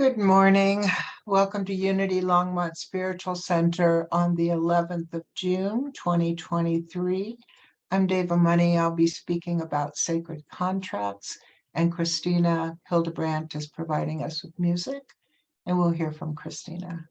Good morning. Welcome to Unity Longmont Spiritual Center on the 11th of June, 2023. I'm Dava Money. I'll be speaking about sacred contracts, and Christina Hildebrandt is providing us with music, and we'll hear from Christina.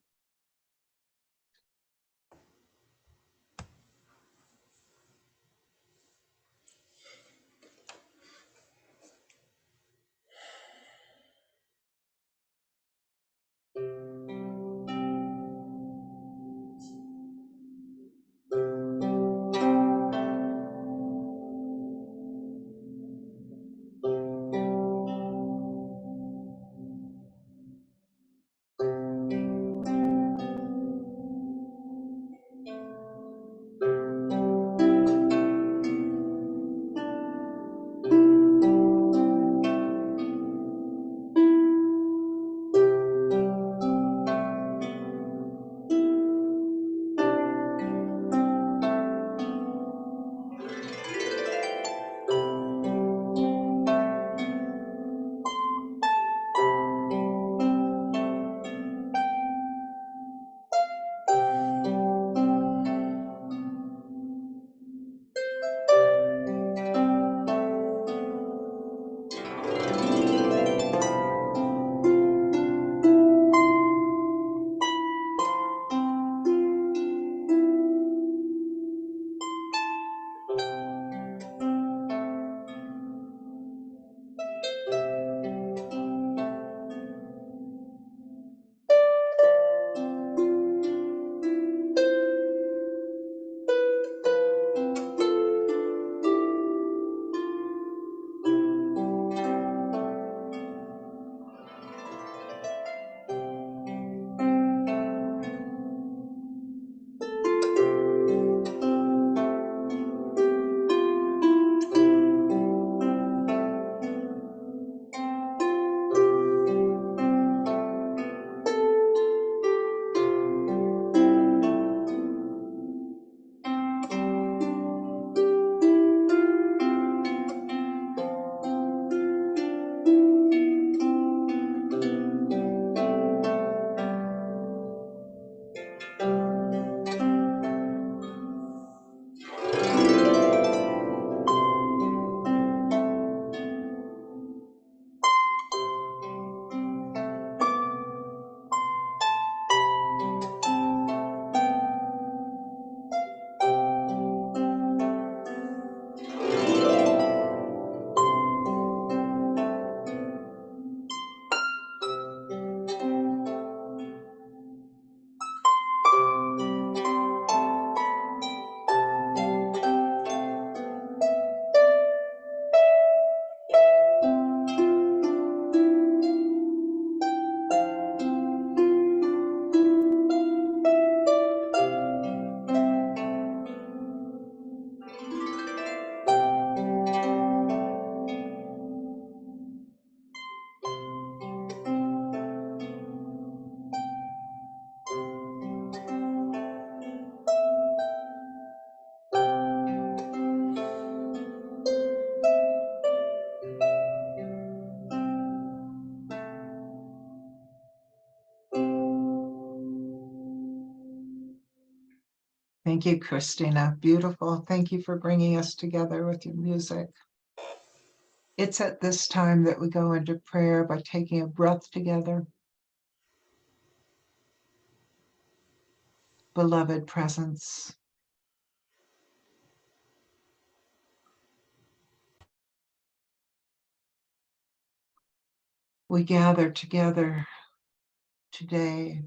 Thank you, Christina. Beautiful. Thank you for bringing us together with your music. It's at this time that we go into prayer by taking a breath together. Beloved presence, we gather together today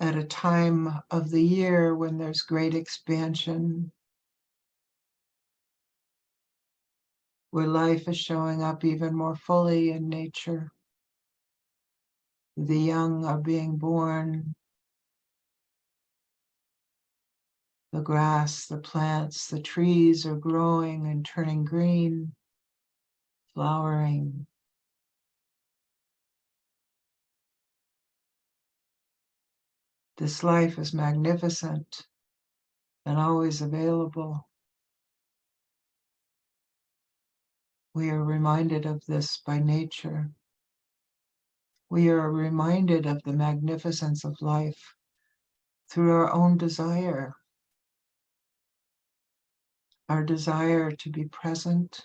at a time of the year when there's great expansion, where life is showing up even more fully in nature. The young are being born, the grass, the plants, the trees are growing and turning green, flowering. This life is magnificent and always available. We are reminded of this by nature. We are reminded of the magnificence of life through our own desire, our desire to be present,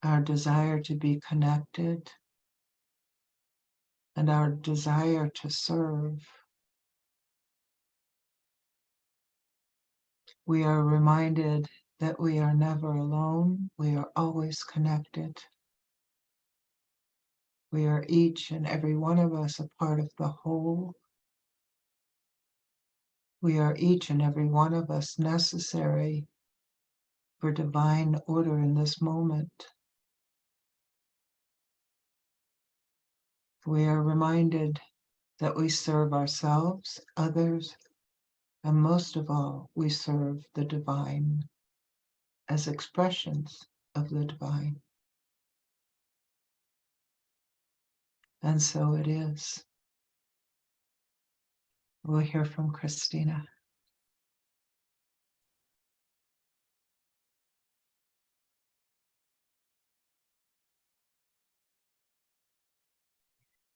our desire to be connected, and our desire to serve. We are reminded that we are never alone. We are always connected. We are each and every one of us a part of the whole. We are each and every one of us necessary for divine order in this moment. We are reminded that we serve ourselves, others, and most of all, we serve the divine as expressions of the divine. And so it is. We'll hear from Christina.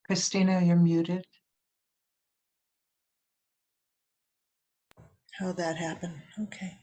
Christina, you're muted. How'd that happen? Okay.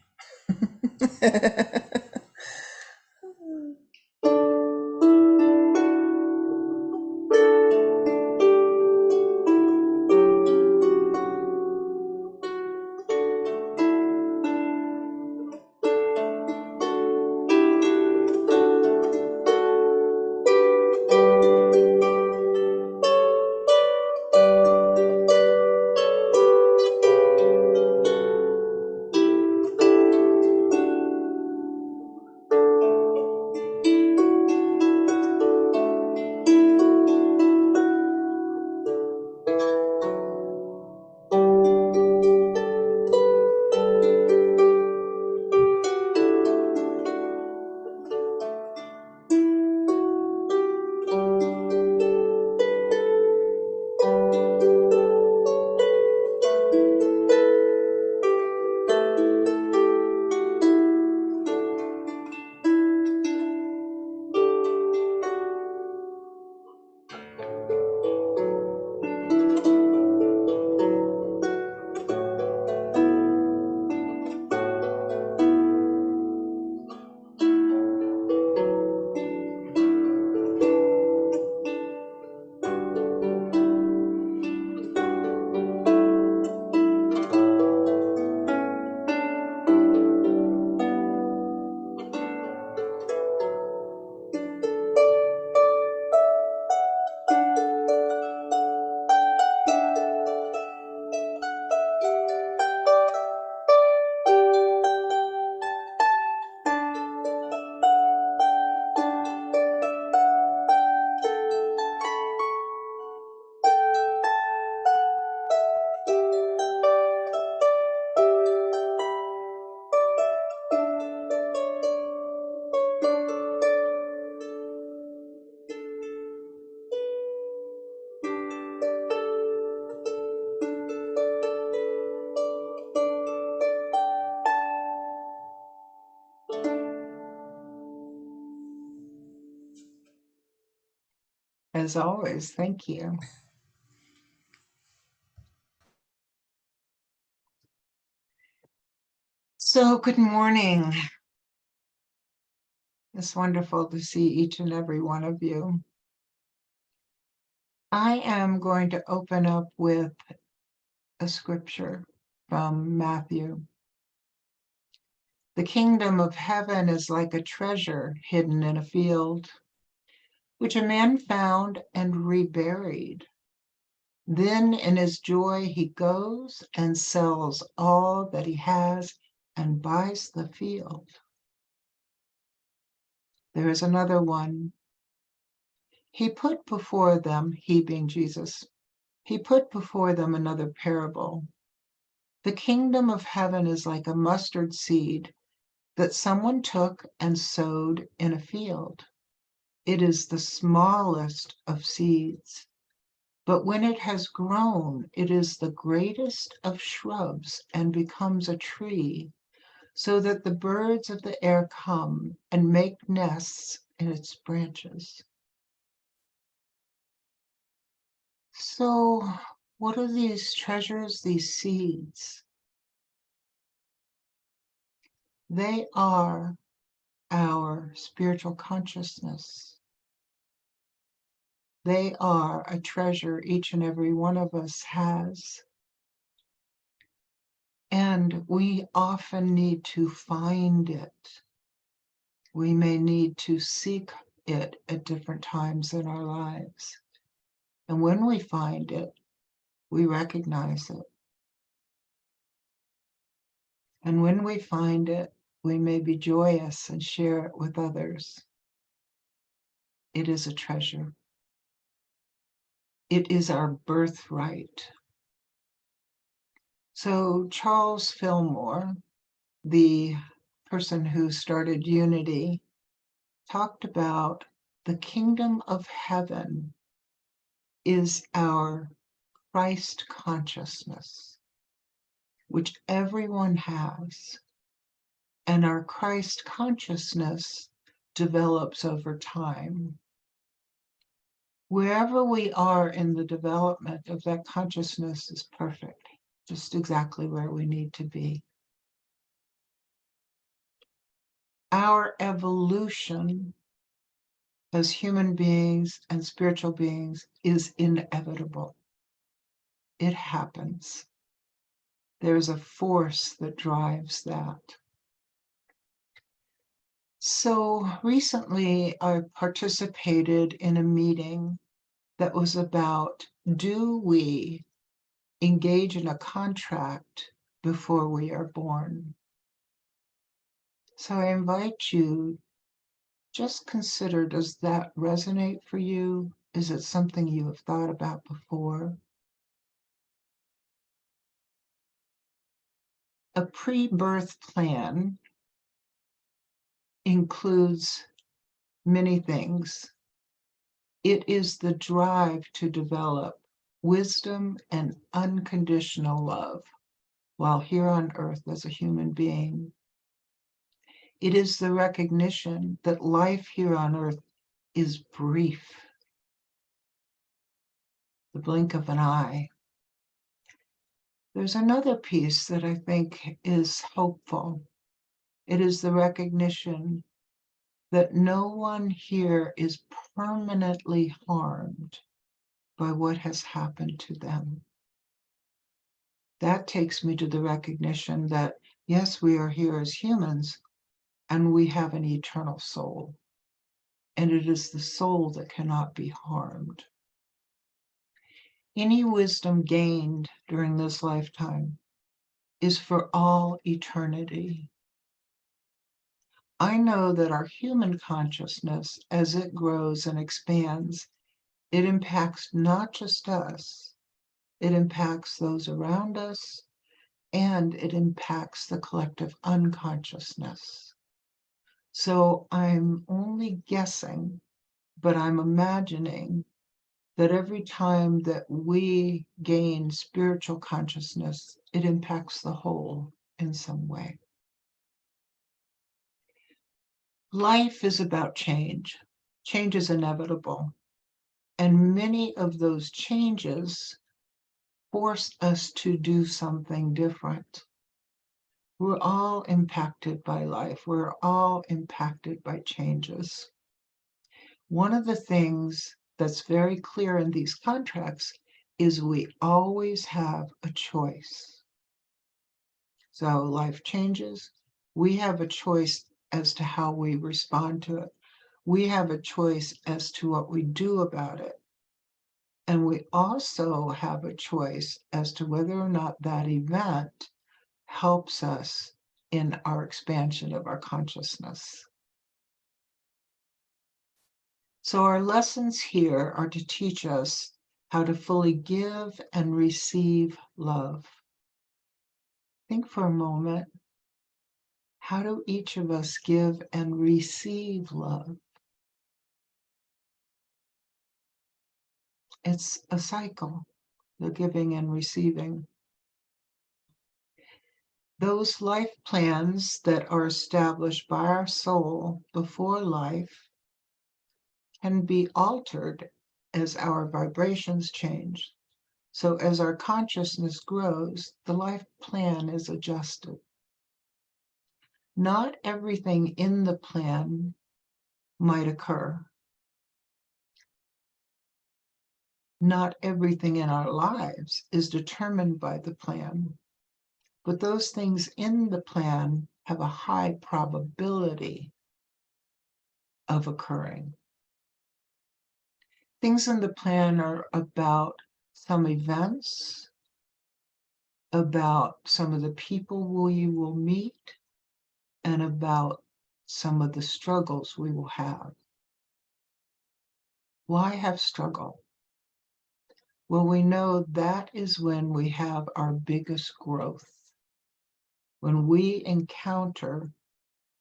As always, thank you. So, good morning. It's wonderful to see each and every one of you. I am going to open up with a scripture from Matthew. The kingdom of heaven is like a treasure hidden in a field, which a man found and reburied. Then in his joy he goes and sells all that he has and buys the field. There is another one. He put before them, he being Jesus, he put before them another parable. The kingdom of heaven is like a mustard seed that someone took and sowed in a field. It is the smallest of seeds, but when it has grown, it is the greatest of shrubs and becomes a tree, so that the birds of the air come and make nests in its branches. So, what are these treasures, these seeds? They are our spiritual consciousness. They are a treasure each and every one of us has. And we often need to find it. We may need to seek it at different times in our lives. And when we find it, we recognize it. And when we find it, we may be joyous and share it with others. It is a treasure. It is our birthright. So Charles Fillmore, the person who started Unity, talked about the kingdom of heaven is our Christ consciousness, which everyone has. And our Christ consciousness develops over time. Wherever we are in the development of that consciousness is perfect, just exactly where we need to be. Our evolution as human beings and spiritual beings is inevitable. It happens. There's a force that drives that. So recently I participated in a meeting that was about, do we engage in a contract before we are born? So I invite you, just consider, does that resonate for you? Is it something you have thought about before? A pre-birth plan includes many things. It is the drive to develop wisdom and unconditional love while here on earth as a human being. It is the recognition that life here on earth is brief, the blink of an eye. There's another piece that I think is hopeful. It is the recognition that no one here is permanently harmed by what has happened to them. That takes me to the recognition that, yes, we are here as humans and we have an eternal soul. And it is the soul that cannot be harmed. Any wisdom gained during this lifetime is for all eternity. I know that our human consciousness, as it grows and expands, it impacts not just us, it impacts those around us, and it impacts the collective unconsciousness. So I'm only guessing, but I'm imagining that every time that we gain spiritual consciousness, it impacts the whole in some way. Life is about change. Change is inevitable. And many of those changes force us to do something different. We're all impacted by life. We're all impacted by changes. One of the things that's very clear in these contracts is we always have a choice. So life changes. We have a choice as to how we respond to it. We have a choice as to what we do about it. And we also have a choice as to whether or not that event helps us in our expansion of our consciousness. So our lessons here are to teach us how to fully give and receive love. Think for a moment, how do each of us give and receive love? It's a cycle, the giving and receiving. Those life plans that are established by our soul before life can be altered as our vibrations change. So as our consciousness grows, the life plan is adjusted. Not everything in the plan might occur. Not everything in our lives is determined by the plan, but those things in the plan have a high probability of occurring. Things in the plan are about some events, about some of the people we will meet, and about some of the struggles we will have. Why have struggle? Well, we know that is when we have our biggest growth. When we encounter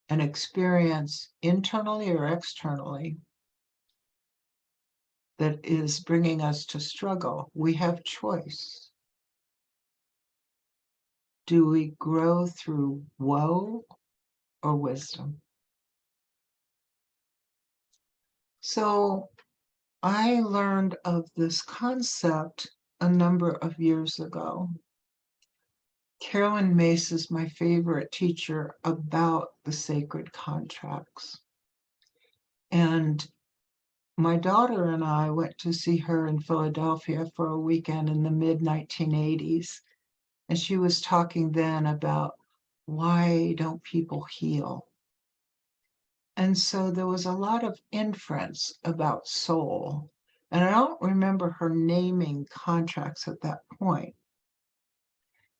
an experience internally or externally that is bringing us to struggle, we have choice. Do we grow through woe or wisdom? So I learned of this concept a number of years ago. Carolyn Mace is my favorite teacher about the sacred contracts. And my daughter and I went to see her in Philadelphia for a weekend in the mid-1980s. And she was talking then about why don't people heal? And so there was a lot of inference about soul. And I don't remember her naming contracts at that point.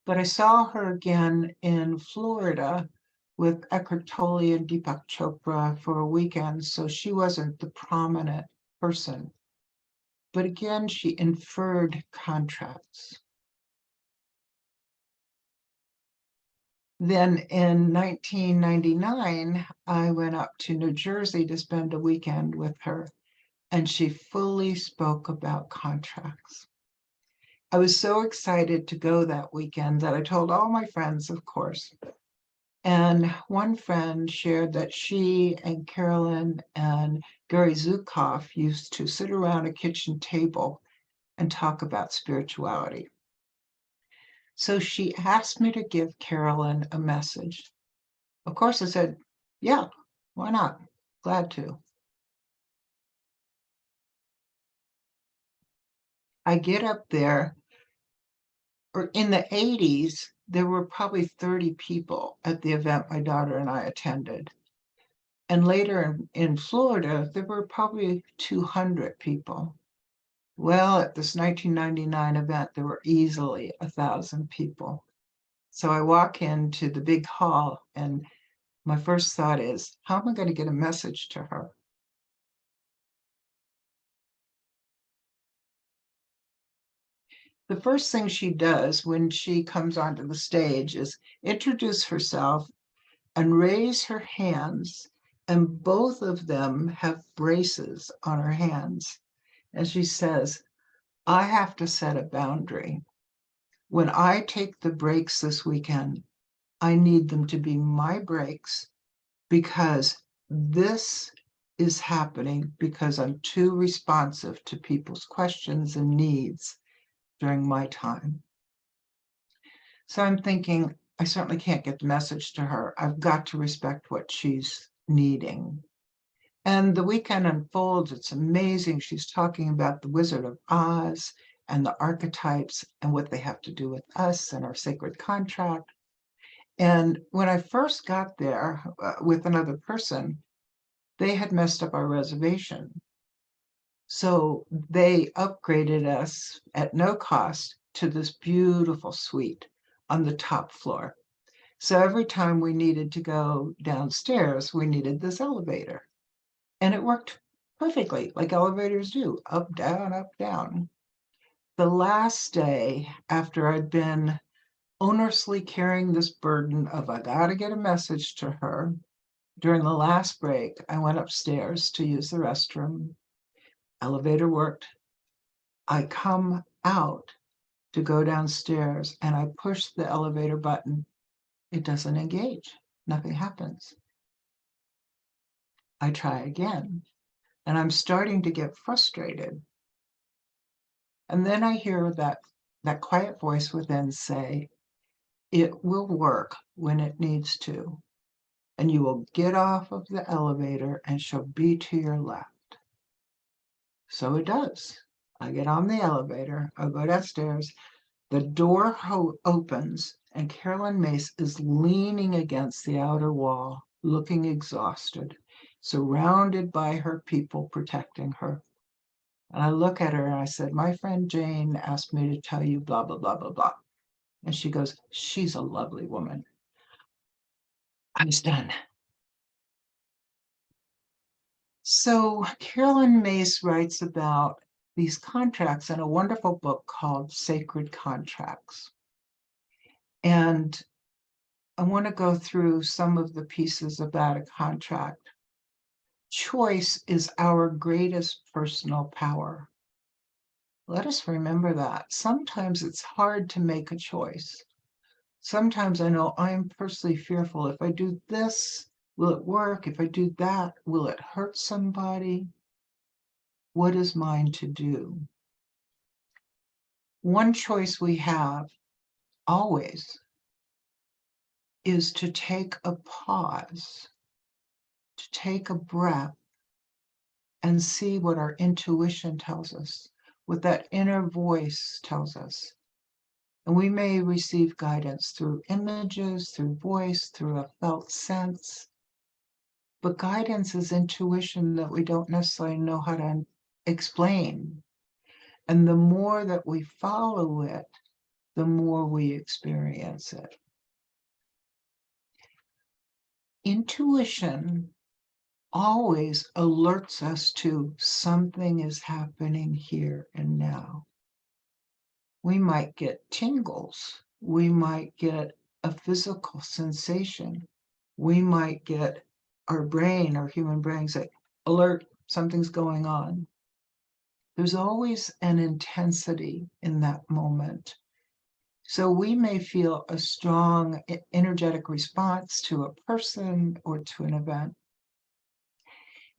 But I saw her again in Florida with Eckhart Tolle and Deepak Chopra for a weekend, so she wasn't the prominent person. But again, she inferred contracts. Then in 1999, I went up to New Jersey to spend a weekend with her, and she fully spoke about contracts. I was so excited to go that weekend that I told all my friends, of course. And one friend shared that she and Carolyn and Gary Zukav used to sit around a kitchen table and talk about spirituality. So she asked me to give Carolyn a message. Of course, I said, yeah, why not? Glad to. I get up there, or in the 80s, there were probably 30 people at the event my daughter and I attended. And later in Florida, there were probably 200 people. Well, at this 1999 event, there were easily 1,000 people. So I walk into the big hall, and my first thought is, how am I going to get a message to her? The first thing she does when she comes onto the stage is introduce herself and raise her hands, and both of them have braces on her hands. And she says, I have to set a boundary. When I take the breaks this weekend, I need them to be my breaks because this is happening because I'm too responsive to people's questions and needs during my time. So I'm thinking, I certainly can't get the message to her. I've got to respect what she's needing. And the weekend unfolds. It's amazing. She's talking about the Wizard of Oz and the archetypes and what they have to do with us and our sacred contract. And when I first got there with another person, they had messed up our reservation. So they upgraded us at no cost to this beautiful suite on the top floor. So every time we needed to go downstairs, we needed this elevator. And it worked perfectly, like elevators do, up, down, up, down. The last day, after I'd been onerously carrying this burden of I gotta get a message to her, during the last break, I went upstairs to use the restroom. Elevator worked. I come out to go downstairs and I push the elevator button. It doesn't engage. Nothing happens. I try again, and I'm starting to get frustrated. And then I hear that that quiet voice would then say, it will work when it needs to, and you will get off of the elevator and she'll be to your left. So it does. I get on the elevator, I go downstairs, the door opens, and Carolyn Mace is leaning against the outer wall, looking exhausted, surrounded by her people protecting her. And I look at her and I said, my friend Jane asked me to tell you blah, blah, blah, blah, blah. And she goes, she's a lovely woman. I was done. So Carolyn Mace writes about these contracts in a wonderful book called Sacred Contracts. And I want to go through some of the pieces about a contract. Choice is our greatest personal power. Let us remember that. Sometimes it's hard to make a choice. Sometimes I know I'm personally fearful. If I do this, will it work? If I do that, will it hurt somebody? What is mine to do? One choice we have always is to take a pause, to take a breath, and see what our intuition tells us, what that inner voice tells us. And we may receive guidance through images, through voice, through a felt sense. But guidance is intuition that we don't necessarily know how to explain. And the more that we follow it, the more we experience it. Intuition always alerts us to something is happening here and now. We might get tingles. We might get a physical sensation. We might get our brain, our human brain say, alert, something's going on. There's always an intensity in that moment. So we may feel a strong energetic response to a person or to an event.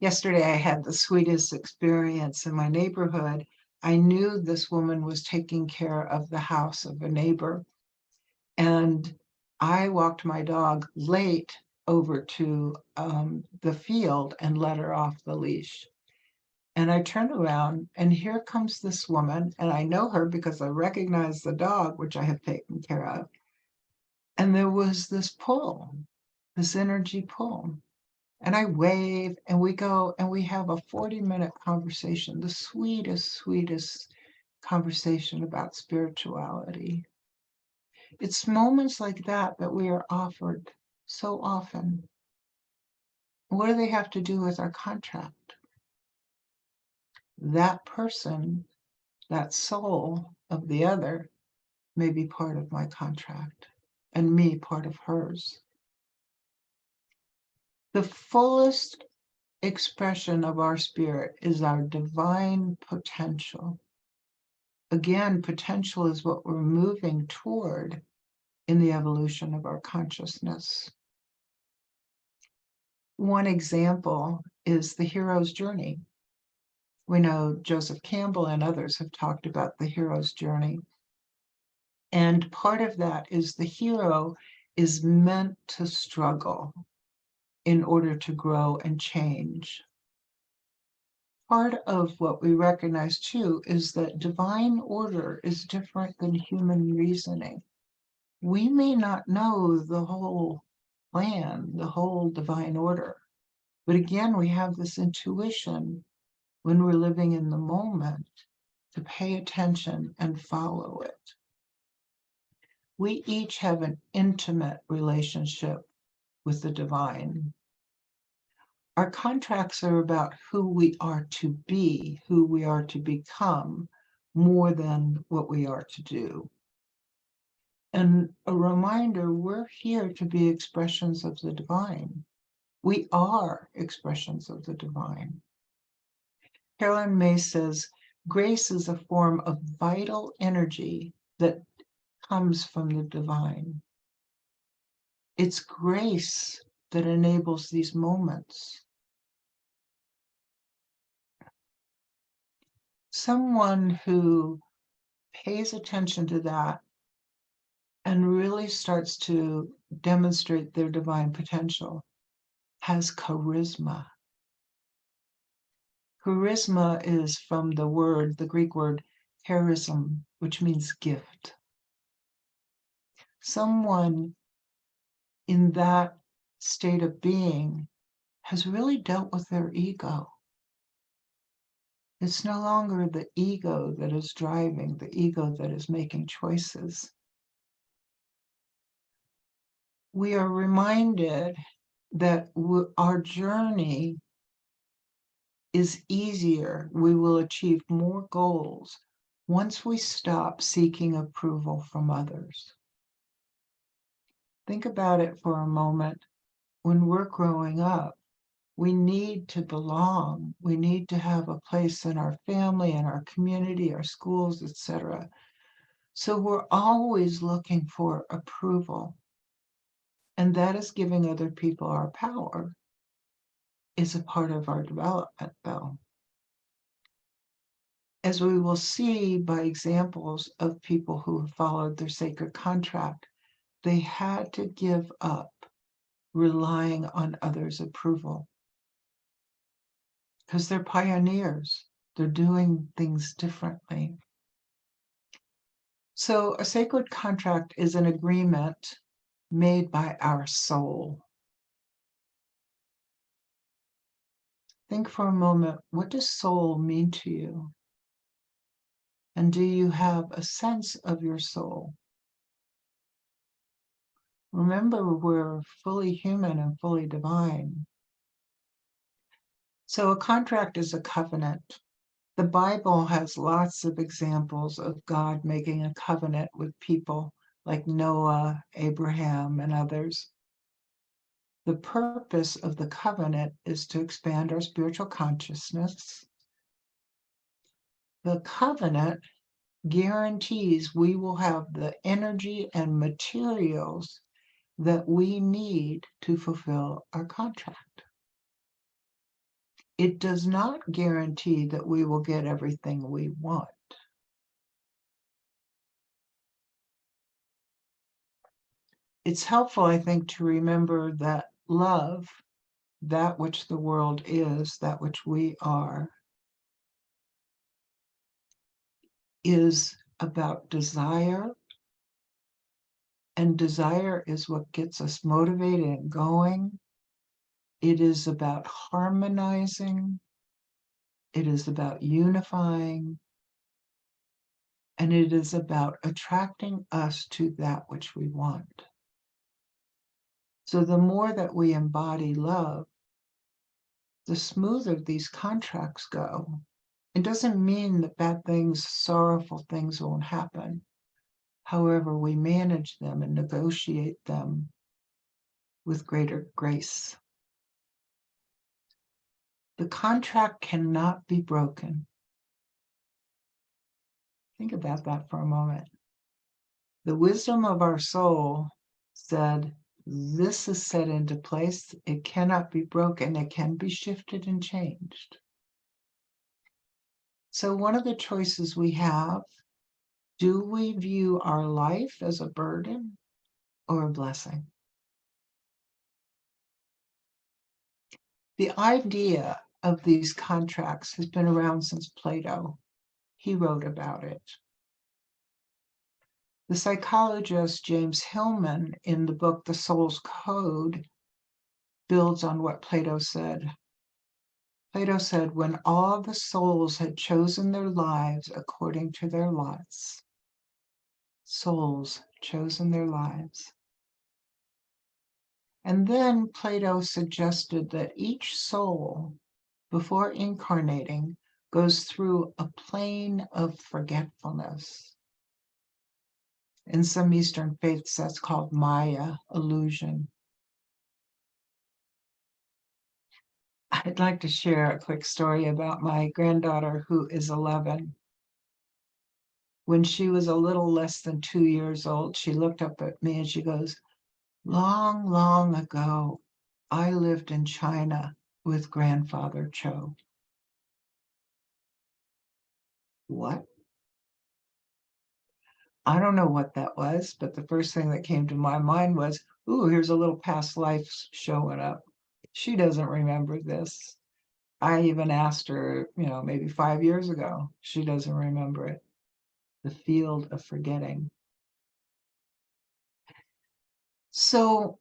Yesterday, I had the sweetest experience in my neighborhood. I knew this woman was taking care of the house of a neighbor. And I walked my dog late over to the field and let her off the leash. And I turned around and here comes this woman, and I know her because I recognize the dog, which I have taken care of. And there was this pull, this energy pull. And I wave and we go and we have a 40-minute conversation, the sweetest, sweetest conversation about spirituality. It's moments like that that we are offered so often. What do they have to do with our contract? That person, that soul of the other, may be part of my contract and me part of hers. The fullest expression of our spirit is our divine potential. Again, potential is what we're moving toward in the evolution of our consciousness. One example is the hero's journey. We know Joseph Campbell and others have talked about the hero's journey. And part of that is the hero is meant to struggle in order to grow and change. Part of what we recognize too is that divine order is different than human reasoning. We may not know the whole plan, the whole divine order, but again, we have this intuition when we're living in the moment to pay attention and follow it. We each have an intimate relationship with the divine. Our contracts are about who we are to be, who we are to become, more than what we are to do. And a reminder, we're here to be expressions of the divine. We are expressions of the divine. Carolyn Mace says, grace is a form of vital energy that comes from the divine. It's grace that enables these moments. Someone who pays attention to that and really starts to demonstrate their divine potential has charisma. Charisma is from the Greek word charism, which means gift. Someone in that state of being has really dealt with their ego. It's no longer the ego that is driving, the ego that is making choices. We are reminded that our journey is easier. We will achieve more goals once we stop seeking approval from others. Think about it for a moment. When we're growing up, we need to belong. We need to have a place in our family, in our community, our schools, etc. So we're always looking for approval. And that is giving other people our power. Is a part of our development, though. As we will see by examples of people who have followed their sacred contract, they had to give up relying on others' approval because they're pioneers. They're doing things differently. So a sacred contract is an agreement made by our soul. Think for a moment, what does soul mean to you? And do you have a sense of your soul? Remember, we're fully human and fully divine. So a contract is a covenant. The Bible has lots of examples of God making a covenant with people like Noah, Abraham, and others. The purpose of the covenant is to expand our spiritual consciousness. The covenant guarantees we will have the energy and materials that we need to fulfill our contract. It does not guarantee that we will get everything we want. It's helpful, I think, to remember that love, that which the world is, that which we are, is about desire. And desire is what gets us motivated and going. It is about harmonizing. It is about unifying. And it is about attracting us to that which we want. So the more that we embody love, the smoother these contracts go. It doesn't mean that bad things, sorrowful things won't happen. However, we manage them and negotiate them with greater grace. The contract cannot be broken. Think about that for a moment. The wisdom of our soul said, this is set into place. It cannot be broken. It can be shifted and changed. So one of the choices we have, do we view our life as a burden or a blessing? The idea of these contracts has been around since Plato. He wrote about it. The psychologist James Hillman, in the book The Soul's Code, builds on what Plato said. Plato said, when all the souls had chosen their lives according to their lots, souls chosen their lives. And then Plato suggested that each soul, before incarnating, goes through a plane of forgetfulness. In some Eastern faiths, that's called Maya, illusion. I'd like to share a quick story about my granddaughter, who is 11. When she was a little less than 2 years old, she looked up at me and she goes, long, long ago, I lived in China with Grandfather Cho. What? I don't know what that was, but the first thing that came to my mind was, ooh, here's a little past life showing up. She doesn't remember this. I even asked her, maybe 5 years ago. She doesn't remember it. The field of forgetting. So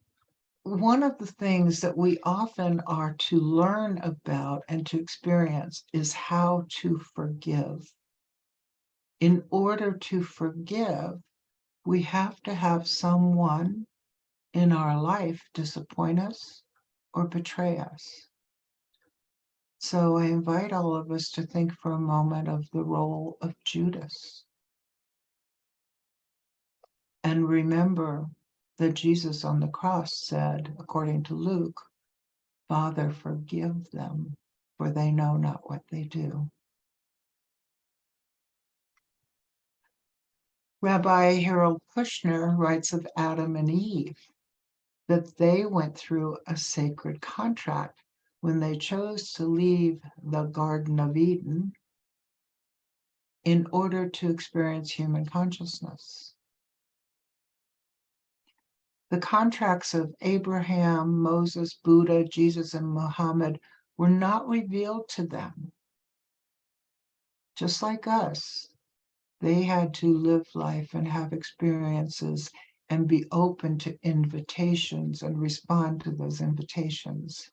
one of the things that we often are to learn about and to experience is how to forgive. In order to forgive, we have to have someone in our life disappoint us or betray us. So I invite all of us to think for a moment of the role of Judas. And remember that Jesus on the cross said, according to Luke, Father, forgive them, for they know not what they do. Rabbi Harold Kushner writes of Adam and Eve that they went through a sacred contract when they chose to leave the Garden of Eden in order to experience human consciousness. The contracts of Abraham, Moses, Buddha, Jesus, and Muhammad were not revealed to them. Just like us, they had to live life and have experiences and be open to invitations and respond to those invitations.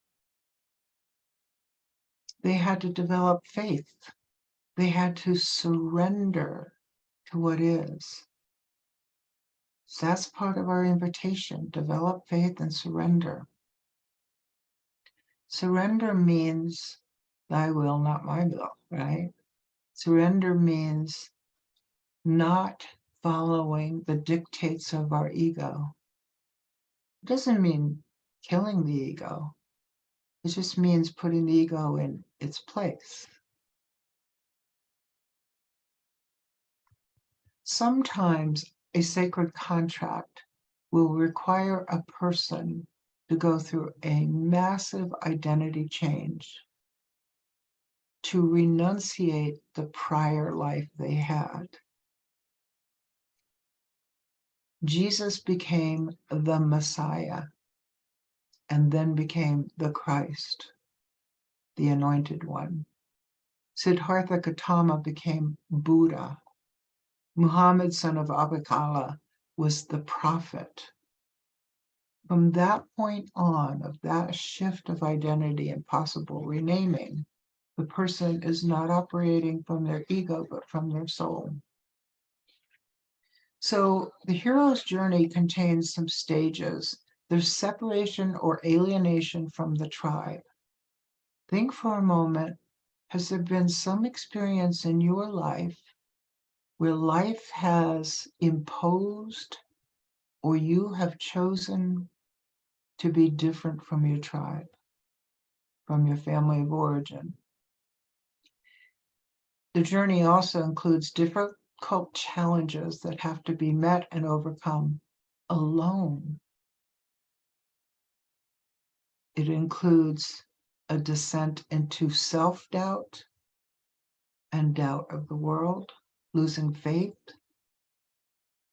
They had to develop faith. They had to surrender to what is. So that's part of our invitation, develop faith and surrender. Surrender means thy will, not my will, right? Surrender means not following the dictates of our ego. It doesn't mean killing the ego. It just means putting the ego in its place. Sometimes a sacred contract will require a person to go through a massive identity change, to renunciate the prior life they had. Jesus became the Messiah and then became the Christ, the Anointed One. Siddhartha Gautama became Buddha. Muhammad, son of Abdallah, was the prophet. From that point on, of that shift of identity and possible renaming, the person is not operating from their ego, but from their soul. So the hero's journey contains some stages. There's separation or alienation from the tribe. Think for a moment, has there been some experience in your life where life has imposed or you have chosen to be different from your tribe, from your family of origin? The journey also includes difficult challenges that have to be met and overcome alone. It includes a descent into self-doubt and doubt of the world, losing faith,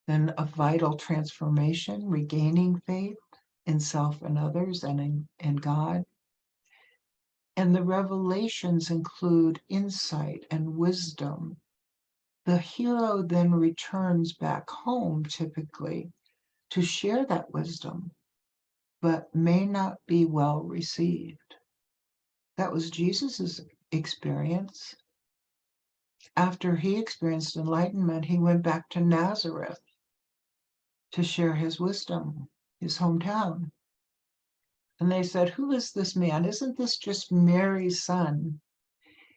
then a vital transformation, regaining faith in self and others and in God. And the revelations include insight and wisdom. The hero then returns back home, typically, to share that wisdom, but may not be well received. That was Jesus's experience. After he experienced enlightenment, he went back to Nazareth to share his wisdom, his hometown. And they said, who is this man? Isn't this just Mary's son?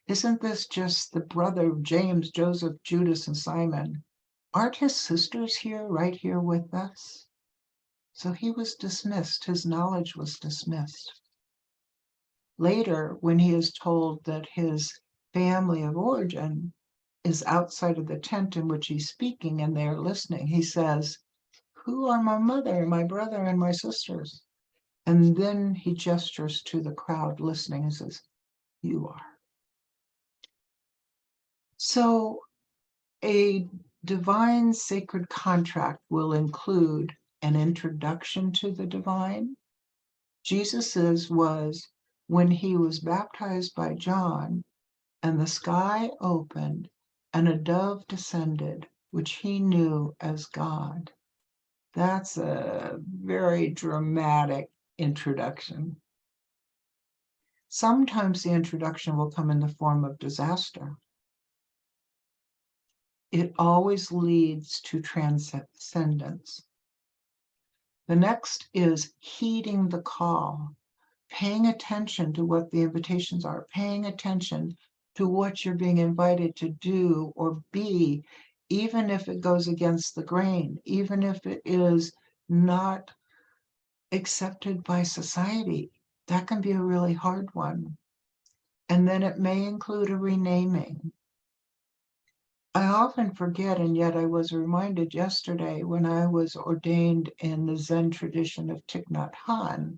Isn't this just the brother of James, Joseph, Judas, and Simon? Aren't his sisters here, right here with us? So he was dismissed. His knowledge was dismissed. Later, when he is told that his family of origin is outside of the tent in which he's speaking and they're listening, he says, who are my mother, my brother, and my sisters? And then he gestures to the crowd listening and says, you are. So a divine sacred contract will include an introduction to the divine. Jesus's was when he was baptized by John, and the sky opened, and a dove descended, which he knew as God. That's a very dramatic introduction. Sometimes the introduction will come in the form of disaster. It always leads to transcendence. The next is heeding the call, paying attention to what the invitations are, paying attention to what you're being invited to do or be, even if it goes against the grain, even if it is not accepted by society. That can be a really hard one. And then it may include a renaming. I often forget, and yet I was reminded yesterday when I was ordained in the Zen tradition of Thich Nhat Hanh,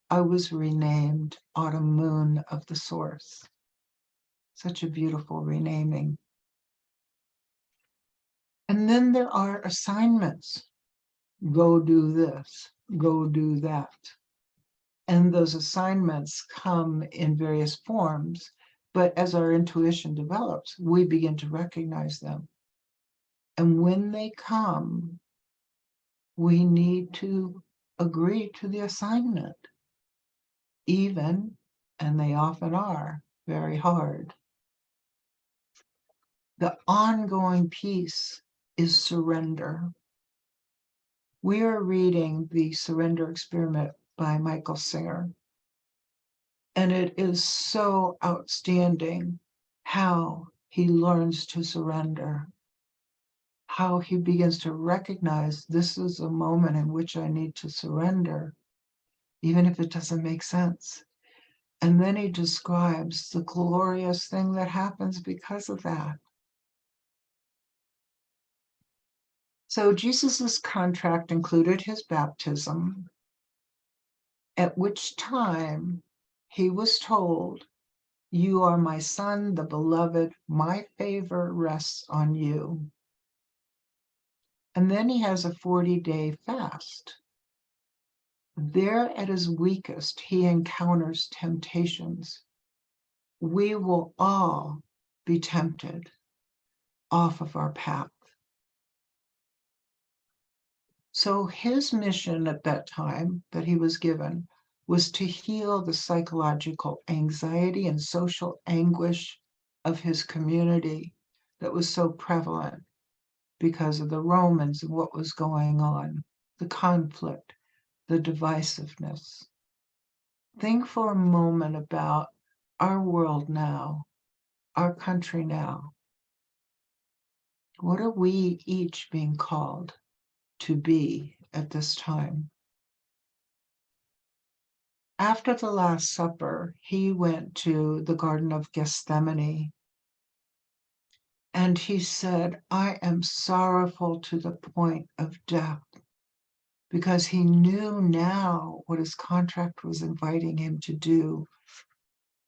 I was renamed Autumn Moon of the Source. Such a beautiful renaming. And then there are assignments. Go do this, go do that. And those assignments come in various forms, but as our intuition develops, we begin to recognize them. And when they come, we need to agree to the assignment, even, and they often are, very hard. The ongoing piece is surrender. We are reading The Surrender Experiment by Michael Singer, and it is so outstanding how he learns to surrender, how he begins to recognize this is a moment in which I need to surrender, even if it doesn't make sense. And then he describes the glorious thing that happens because of that. So Jesus's contract included his baptism, at which time he was told, "You are my son, the beloved, my favor rests on you." And then he has a 40-day fast. There at his weakest, he encounters temptations. We will all be tempted off of our path. So his mission at that time that he was given was to heal the psychological anxiety and social anguish of his community that was so prevalent because of the Romans and what was going on, the conflict, the divisiveness. Think for a moment about our world now, our country now. What are we each being called to be at this time? After the Last Supper, he went to the Garden of Gethsemane, and he said, "I am sorrowful to the point of death," because he knew now what his contract was inviting him to do.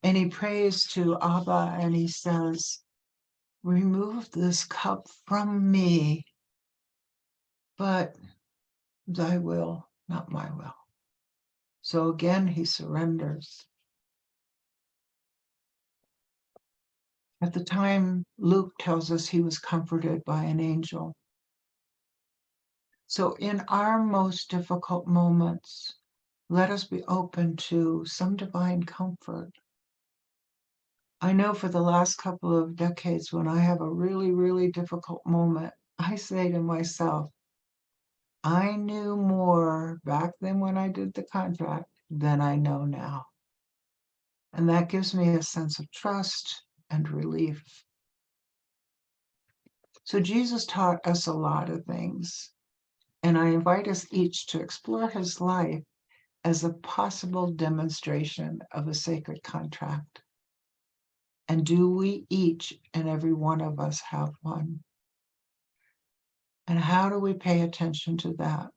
And he prays to Abba and he says, "Remove this cup from me, but thy will, not my will." So again, he surrenders. At the time, Luke tells us he was comforted by an angel. So in our most difficult moments, let us be open to some divine comfort. I know for the last couple of decades, when I have a really, really difficult moment, I say to myself, I knew more back then when I did the contract than I know now. And that gives me a sense of trust and relief. So Jesus taught us a lot of things, and I invite us each to explore his life as a possible demonstration of a sacred contract. And do we each and every one of us have one? And how do we pay attention to that?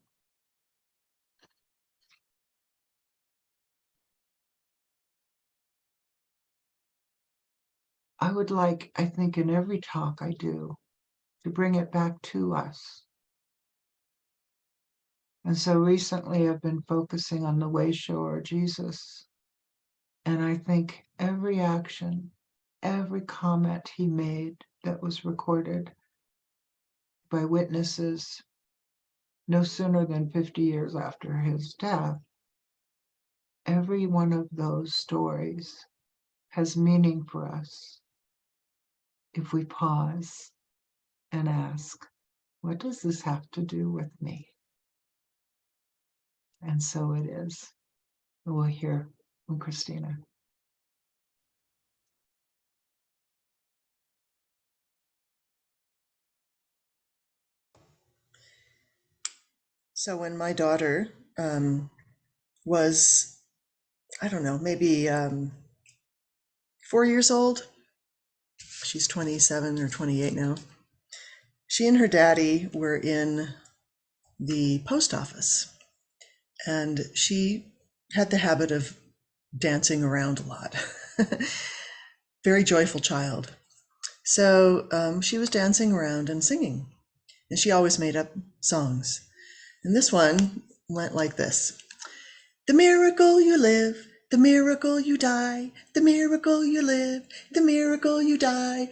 I would like, I think in every talk I do, to bring it back to us. And so recently I've been focusing on the way shower, Jesus. And I think every action, every comment he made that was recorded by witnesses no sooner than 50 years after his death, every one of those stories has meaning for us if we pause and ask, what does this have to do with me? And so it is. We'll hear from Christina. So when my daughter was, I don't know, maybe 4 years old, she's 27 or 28 now, she and her daddy were in the post office, and she had the habit of dancing around a lot. Very joyful child. So she was dancing around and singing, and she always made up songs. And this one went like this: the miracle you live, the miracle you die, the miracle you live, the miracle you die.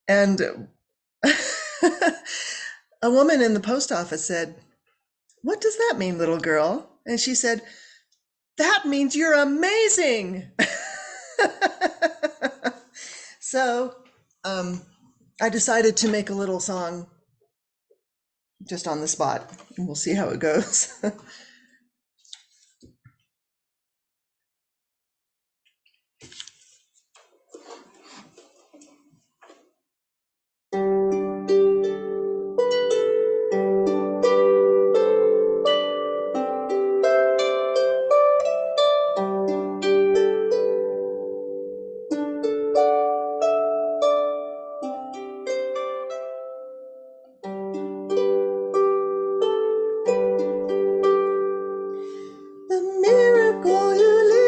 And a woman in the post office said, "What does that mean, little girl?" And she said, "That means you're amazing." So I decided to make a little song just on the spot, and we'll see how it goes. The miracle you live,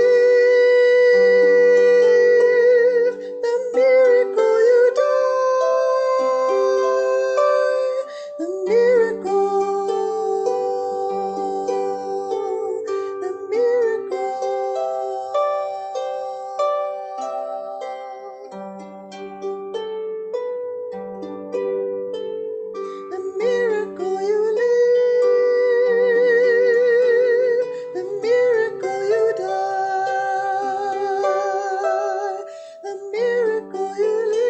the miracle you die, the miracle, the miracle. The miracle you live, the miracle you die, the miracle you live,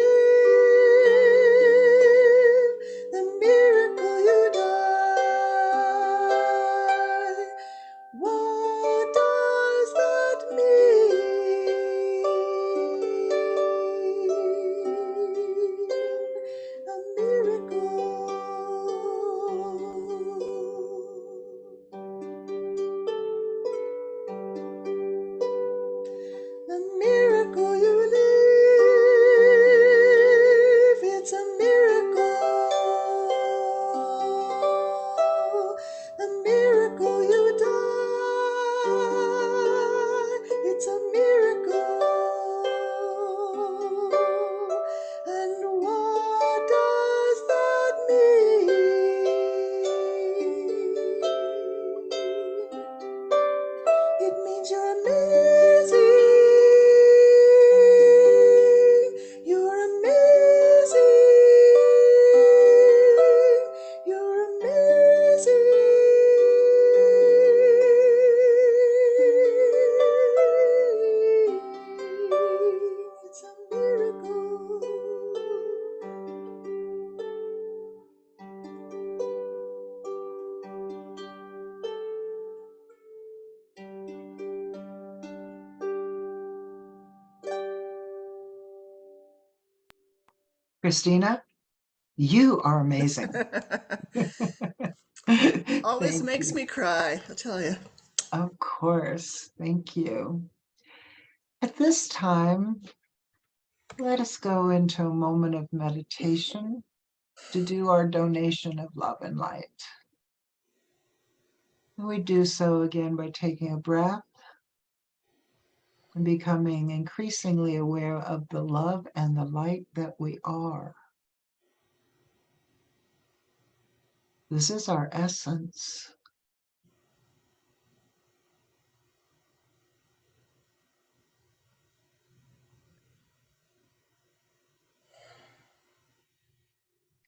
the miracle you die. What does that mean? A miracle. The miracle you live, it's a miracle. The miracle you die, it's a miracle. And what does that mean? It means you're amazing. You're amazing. You're amazing. It's a miracle. Christina, you are amazing. Always Thank makes you. me cry, I'll tell you. Of course. Thank you. At this time, let us go into a moment of meditation to do our donation of love and light. And we do so again by taking a breath and becoming increasingly aware of the love and the light that we are. This is our essence.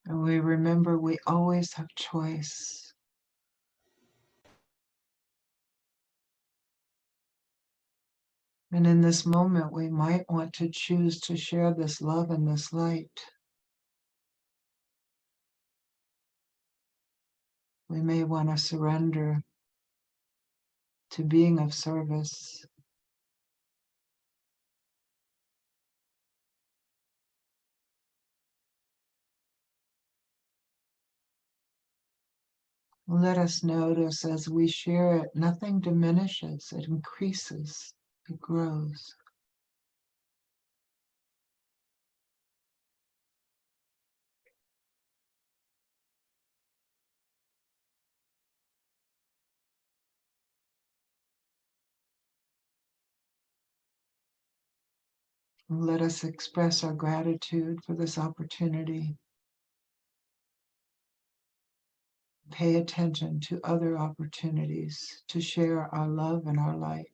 And we remember we always have choice. And in this moment, we might want to choose to share this love and this light. We may want to surrender to being of service. Let us notice as we share it, nothing diminishes, it increases, it grows. Let us express our gratitude for this opportunity. Pay attention to other opportunities to share our love and our light.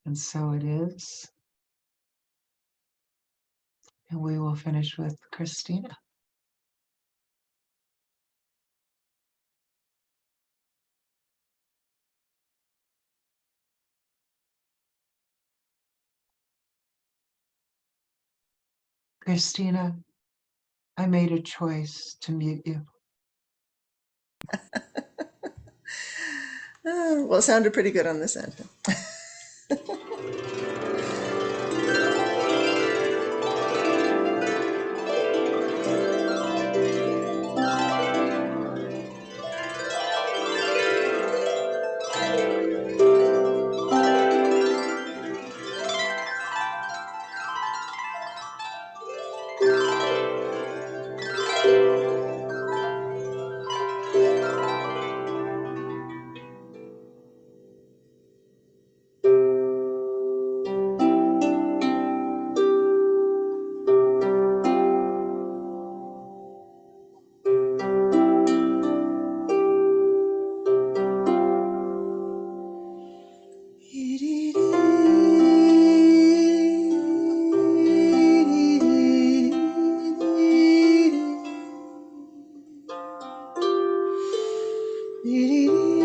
And so it is. And we will finish with Christina. Christina, I made a choice to mute you. Well, it sounded pretty good on this end. Dee